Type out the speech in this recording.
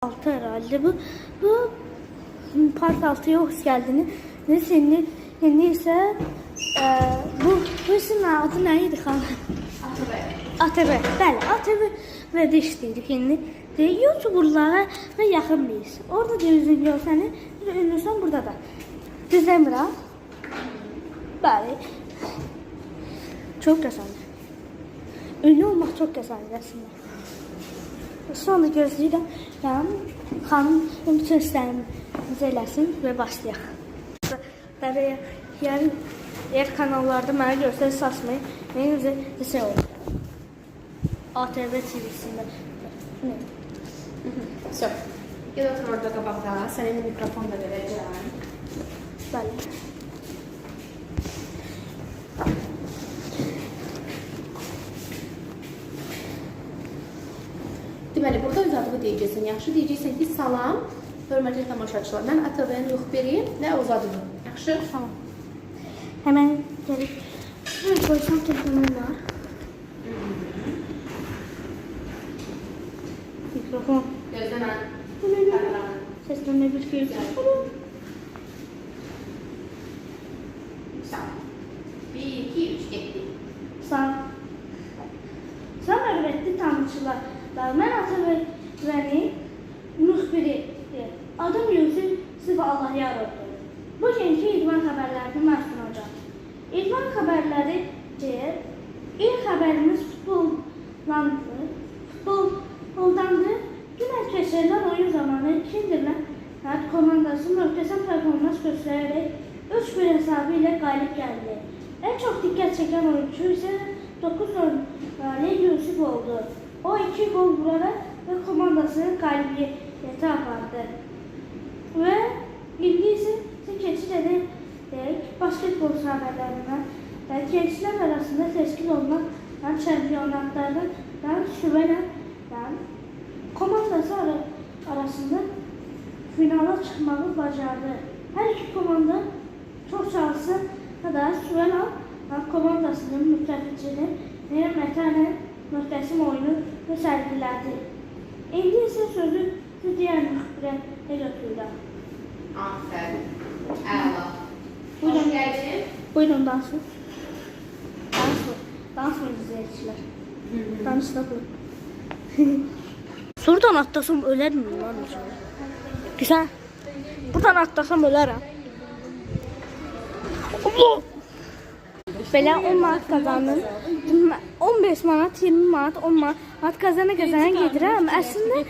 Altı herhalde bu part 6'ya hoş geldiniz. Ne şimdi ise bu isim adı neydi xanım? ATV. Bəli, ATV və də işləyirik indi. YouTuberlara və yaxın miyiz? Orada da üzün görsəni, ünlüsən burada da. Düzəmirə. Bəli. Çox qəsəndi. Ünlü olmaq çox qəsəndi əslində. Sonra gözləyirəm, xanım bütün istəyimizi eləsin və başlayaq. Yəni, eğer kanallarda mənə görsəniz saçmayın, neyinizə olur. ATV TV'sində. So, gel otur orada qabaqda, sənin mikrofon da verəcəm. Bəli. Deməli, burada öz adını deyəcəksən, yaxşı deyəcəksən ki, salam, hörmətli tamaşaçılar, mən ATV-nin müxbiriyim və öz adını. Yaxşı? Tamam. Hemen gelip şuraya koysam telefonum var. Mikrofon. Gözlə mən. Seslenme bir şey. Sağ. 1, 2, 3, getdik. Sağ hörmətli tamaşaçılar. Mən ATV-nin müxbiriyim. Adım Yusuf Sıfa Allahyarovdur. Bugünkü idman xəbərlərini mən sunacağım. İdman xəbərləri deyir, ilk xəbərimiz futboldandır. Dünən keçirilən oyun zamanı Kinderland komandası möhtəşəm performans göstərərək 3-1 hesabı ilə qalib gəldi. En çok dikkat çeken oyuncu ise 9 nömrəli Yusuf oldu. O 2 gol vurarak ve komandasının galibiyeti apardı. Ve indi ise keçid edək basketbol sahələrindən gençlər arasında təşkil olunan çempionatlardan şübhələn komandası arasında finala çıxmağı bacardı. Hər iki komanda çox çalışsa da şübhələn komandasının müttəfiqçini möhtəşəm oyunu sərgilədi. İndi isə sözü digər müxbirə götürürəm. Aferin. Əla. Hoş geldin. Buyurun dansın. Dans mı izleyiciler? Dans da buyurun. Buradan atlasam öler miyim lan? Güzel. Buradan atlasam ölərəm. Allah! Belə 10 manat kazandım. 15 manat, 20 manat, 10 manat kazana gedirəm. Əslində